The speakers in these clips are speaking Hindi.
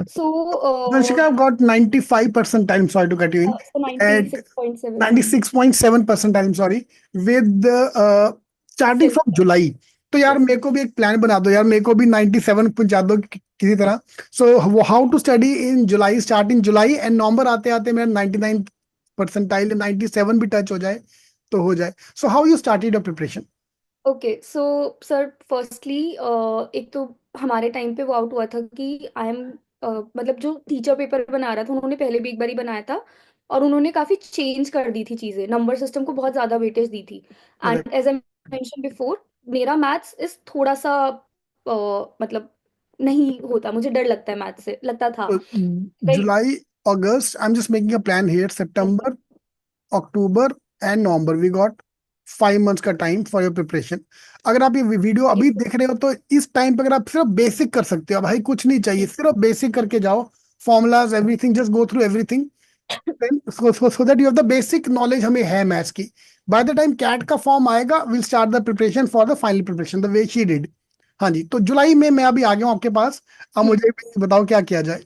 So, Vanshika, I've got 95 percentile. I'm sorry to cut you in. so At 96.7. 96.7 percentile, I'm sorry. With starting Still, from July. तो यार yes. मेरे को भी एक प्लान बना दो यार, मेरे को भी 97 पहुंचा दो किसी तरह. So how to study in July, start in July and November आते आते मेरा 99 परसेंटाइल 97 भी टच हो जाए तो हो जाए. So how you started your preparation? Okay, so sir firstly एक तो हमारे टाइम पे वो आउट हुआ था कि आई एम मतलब जो टीचर पेपर बना रहा था उन्होंने पहले भी एक बार ही बनाया था, और उन्होंने काफी चेंज कर दी थी चीजें, नंबर सिस्टम को बहुत ज्यादा वेटेज दी थी. And as I mention before, मेरा मैथ्स इस थोड़ा सा मतलब नहीं होता, मुझे डर लगता है मैथ्स से, लगता था. Right. July, August, I am just making a plan here. September, October and November, we got 5 months का टाइम फॉर योर प्रिपरेशन. अगर आप ये वीडियो अभी देख रहे हो तो इस टाइम पे अगर आप सिर्फ बेसिक कर सकते हो, भाई कुछ नहीं चाहिए, सिर्फ बेसिक करके जाओ. Formulas everything, just go through everything. So that you have the basic knowledge हमें है मैथ्स की. बाय द टाइम कैट का फॉर्म आएगा, will start the preparation for the final preparation the way she did. हाँ जी, तो जुलाई में मैं अभी आ गया हूँ आपके पास. अब मुझे भी बताओ क्या किया जाए.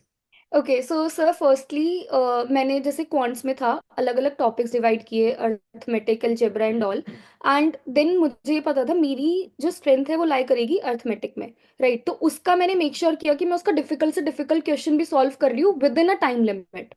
ओके, सो सर फर्स्टली मैंने जैसे क्वांट्स में था, अलग अलग टॉपिक्स डिवाइड किए, arithmetic, algebra and all. And then मुझे ये पता था मेरी जो स्ट्रेंथ है वो लाई करेगी अर्थमेटिक में. राइट, तो उसका मैंने मेक श्योर किया कि मैं उसका डिफिकल्ट से डिफिकल्ट क्वेश्चन भी सॉल्व कर रही हूँ with in a time limit.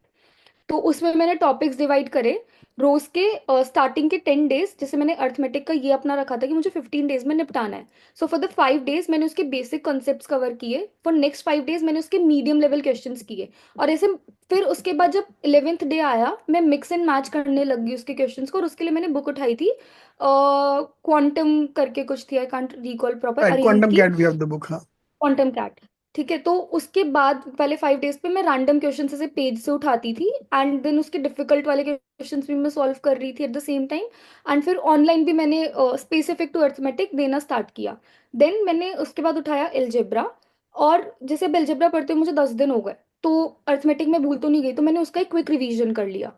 तो उसमें मैंने टॉपिक्स डिवाइड करे. रोज के स्टार्टिंग के 10 डेज, जैसे मैंने अर्थमेटिक का ये अपना रखा था कि मुझे 15 डेज में निपटाना है. सो फॉर द 5 डेज मैंने उसके बेसिक कॉन्सेप्ट्स कवर किए, फॉर नेक्स्ट 5 डेज मैंने उसके मीडियम लेवल क्वेश्चंस किए. और ऐसे फिर उसके बाद जब 11th डे आया, मैं मिक्स एंड मैच करने लगी उसके क्वेश्चंस को, और उसके लिए मैंने बुक उठाई थी, क्वांटम करके कुछ थी, I can't recall proper, right, Arihant quantum की CAT we have the book. हाँ. Quantum CAT. ठीक है, तो उसके बाद पहले 5 डेज पे मैं रैंडम क्वेश्चन ऐसे पेज से उठाती थी, एंड देन उसके डिफिकल्ट वाले क्वेश्चंस भी मैं सॉल्व कर रही थी at the same time. And फिर ऑनलाइन भी मैंने स्पेसिफिक टू अर्थमेटिक देना स्टार्ट किया. देन मैंने उसके बाद उठाया एलजेब्रा. और जैसे अब एलजेब्रा पढ़ते हुए मुझे 10 दिन हो गए, तो अर्थमेटिक में भूल तो नहीं गई, तो मैंने उसका एक क्विक रिवीजन कर लिया.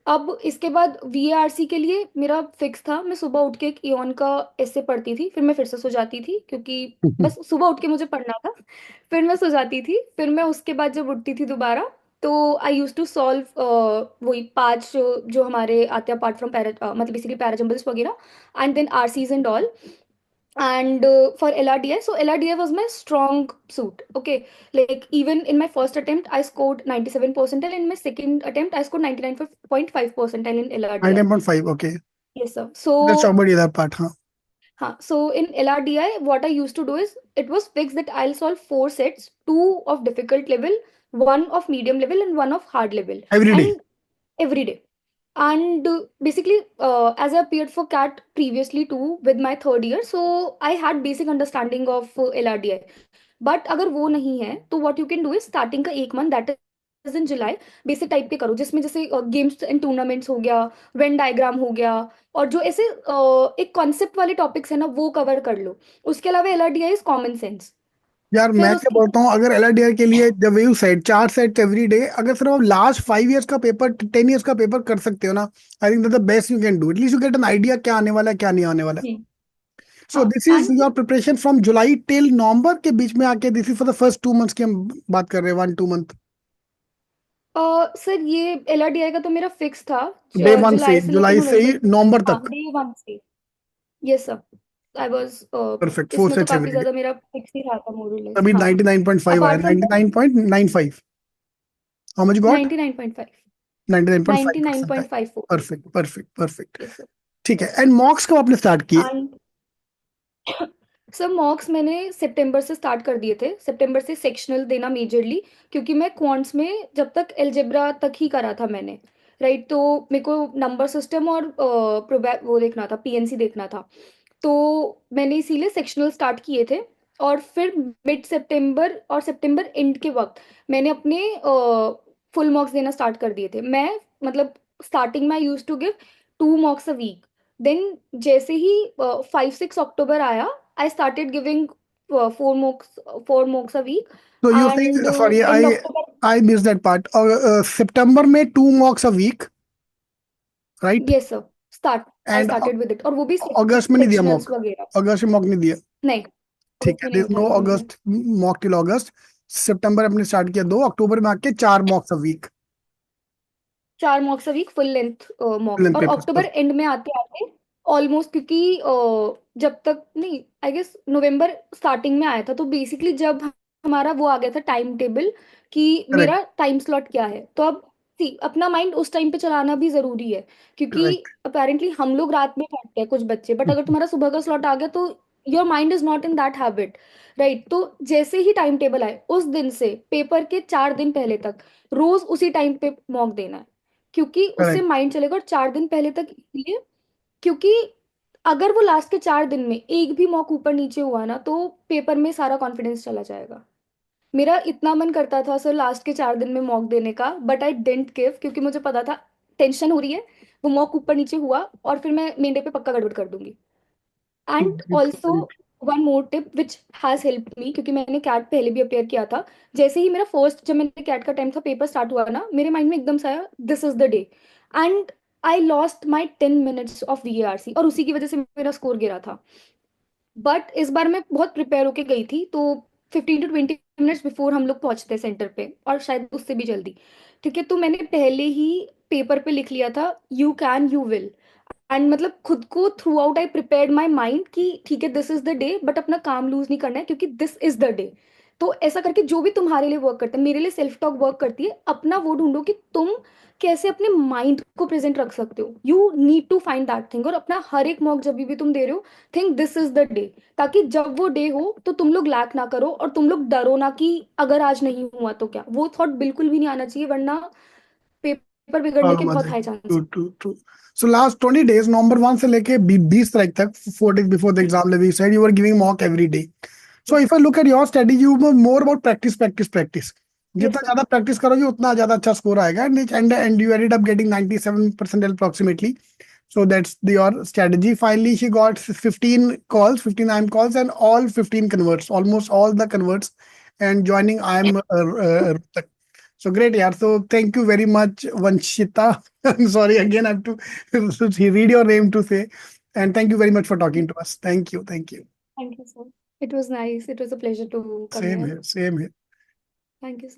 अब इसके बाद वीएआरसी के लिए मेरा फिक्स था, मैं सुबह उठ के एक इयॉन का ऐसे पढ़ती थी, फिर मैं फिर से सो जाती थी, क्योंकि बस सुबह उठ के मुझे पढ़ना था. फिर मैं सो जाती थी, फिर मैं उसके बाद जब उठती थी दोबारा, तो आई यूज टू सॉल्व वही 5 जो हमारे आते हैं अपार्ट फ्रॉम पैरा, मतलब बेसिकली पैराजम्बल्स वगैरह, and then RCs and all. And for LRDI, so LRDI was my strong suit. Okay, like even in my first attempt, I scored 97 percentile. In my second attempt, I scored 99.5 percentile in LRDI. 99.5, okay. Yes, sir. Let's talk So, about the other part. Huh? so in LRDI, what I used to do is it was fixed that I'll solve 4 sets, two of difficult level, one of medium level, and one of hard level, Every day. and every day. And basically, as I appeared for CAT previously too with my third year, so I had basic understanding of LRDI. But अगर वो नहीं है तो what you can do is starting का 1 month, that is in July, basic type के करो, जिसमें जैसे गेम्स एंड टूर्नामेंट्स हो गया, वेन डायग्राम हो गया, और जो ऐसे एक कॉन्सेप्ट वाले टॉपिक्स है ना वो कवर कर लो. उसके अलावा एलआरडीआई इज कॉमन सेंस. यार फिर मैं क्या उसके बोलता हूँ, अगर LRDR के लिए जब you set 4 set every day, अगर सिर्फ आप लास्ट 5 इयर्स का पेपर, 10 इयर्स का पेपर कर सकते हो ना, I think that the best you can do. At least you get an idea क्या आने वाला है क्या नहीं आने वाला है. सो हाँ. This is and your preparation from July till नवंबर के बीच में आके. This is for the first 2 months की हम बात कर रहे हैं, 1-2 मंथ. सर ये एलआरडीआई का तो मेरा फिक्स था, डे वन से, जुलाई से लेके जुलाई से ही नवंबर. नवंबर हाँ, तक. डे 1 से. Yes sir. I was perfect, four इसमें तो सेट्स काफी एवरी डे. ज्यादा मेरा फिक्स ही रहा था, मोर और लेस. अभी हाँ. 99.5 आया, apart from that, 99.95. How much got? 99.5. 99.5 percent. 99.54. Perfect perfect perfect. Yes sir. ठीक है. एंड मॉक्स कब आपने स्टार्ट किए? एंड सर मॉक्स मैंने सितंबर से स्टार्ट कर दिए थे, सितंबर से सेक्शनल देना मेजरली, क्योंकि मैं क्वांट्स में जब तक एलजेब्रा तक ही करा था मैंने. राइट, तो मेरे को नंबर सिस्टम और वो देखना था, पीएनसी देखना था. तो मैंने इसीलिए सेक्शनल स्टार्ट किए थे. और फिर मिड सितंबर और सितंबर एंड के वक्त मैंने अपने फुल मार्क्स देना स्टार्ट कर दिए थे. मैं मतलब स्टार्टिंग में I use to give 2 marks a week. Then जैसे ही 5-6 अक्टूबर आया, I started giving 4 marks, 4 marks a week. तो you and think, sorry, in I October, I miss that part. सितंबर में 2 mocks a week, right? Yes sir, start I and started with it, और वो भी अगस्त में नहीं दिया सेक्शनल्स मॉक? वगैरह. अगस्त में मॉक नहीं दिया? नहीं, ठीक अगस्त है, में देयर नहीं इज नो उठाया था मैंने. अगस्त मॉक टिल अगस्त. सितंबर अपने स्टार्ट किया 2, अक्टूबर में आके 4 mocks a week, 4 mocks a week full length mocks, length और पेपर्स अक्टूबर पर। एंड में आते आते ऑलमोस्ट, क्योंकि जब तक नहीं, आई गेस नवंबर स्टार्टिंग में आया था, तो बेसिकली जब हमारा वो आ गया था टाइम टेबल कि करेक्ट। मेरा टाइम स्लॉट क्या है, तो अब सी अपना माइंड उस टाइम पे चलाना भी जरूरी है, क्योंकि करेक्ट। अपेरेंटली हम लोग रात में पढ़ते हैं कुछ बच्चे, बट अगर तुम्हारा सुबह का स्लॉट आ गया तो your mind is not in that habit, right. तो जैसे ही टाइम टेबल आए उस दिन से पेपर के 4 दिन पहले तक रोज उसी टाइम पे मॉक देना है, क्योंकि उससे करेक्ट। माइंड चलेगा। और 4 दिन पहले तक इसलिए क्योंकि अगर वो लास्ट के 4 दिन में एक भी मॉक ऊपर नीचे हुआ ना, तो पेपर में सारा कॉन्फिडेंस चला जाएगा। मेरा इतना मन करता था सर लास्ट के 4 दिन में मॉक देने का, बट आई डेंट गिव, क्योंकि मुझे पता था टेंशन हो रही है, वो मॉक ऊपर नीचे हुआ और फिर मैं मेन डे पे पक्का गड़बड़ कर दूंगी। And very true, also very true. One more tip which has help me, क्योंकि मैंने कैट पहले भी अपेयर किया था। जैसे ही मेरा फर्स्ट, जब मैंने कैट का टाइम था, पेपर स्टार्ट हुआ ना, मेरे माइंड में एकदम से आया this is the day, and I lost my 10 minutes of VARC, और उसी की वजह से मेरा स्कोर गिरा था। बट इस बार मैं बहुत प्रिपेयर होके गई थी, तो 15 to 20 मिनट्स बिफोर हम लोग पहुंचते सेंटर पे, और शायद उससे भी जल्दी। ठीक है, तो मैंने पहले ही पेपर पे लिख लिया था you can you will, and मतलब खुद को through out I prepared my mind कि ठीक है this is the day, but अपना काम लूज नहीं करना है, क्योंकि दिस इज द डे। तो ऐसा करके जो भी तुम्हारे लिए वर्क करता है, मेरे लिए सेल्फ टॉक वर्क करती है, अपना वो ढूंढो कि तुम कैसे अपने माइंड को प्रेजेंट रख सकते हो। You need to find that thing, और अपना हर एक मॉक जब भी तुम दे रहे हो, think this is the day, ताकि जब वो डे हो तो तुम लोग लैक ना करो, और तुम लोग डरो ना कि अगर आज नहीं हुआ तो क्या। वो थॉट बिल्कुल भी नहीं आना चाहिए, वरना पेपर बिगड़ने के प्रॉब्लम आ बहुत हाई जाएगी। Chance true, true, true. So last 20 days, नवंबर 1 से लेके 20 तारीख तक, 4 days before the exam, you said you were giving mock every day. So if I look at your study, you were more about practice, practice, practice. जितना यस ज्यादा प्रैक्टिस करोगे उतना ज्यादा अच्छा स्कोर आएगा, and you ended up getting 97% approximately. So that's your strategy. Finally, she got 15 calls, 59 calls, and all 15 converts, almost all the converts, and joining I'm Rohtak. So great, yeah. So thank you very much, Vanshita. I'm sorry again, I have to read your name to say. And thank you very much for talking to us. Thank you. Thank you. Thank you, sir. It was nice. It was a pleasure to come Same here. here. Same here. Thank you, sir.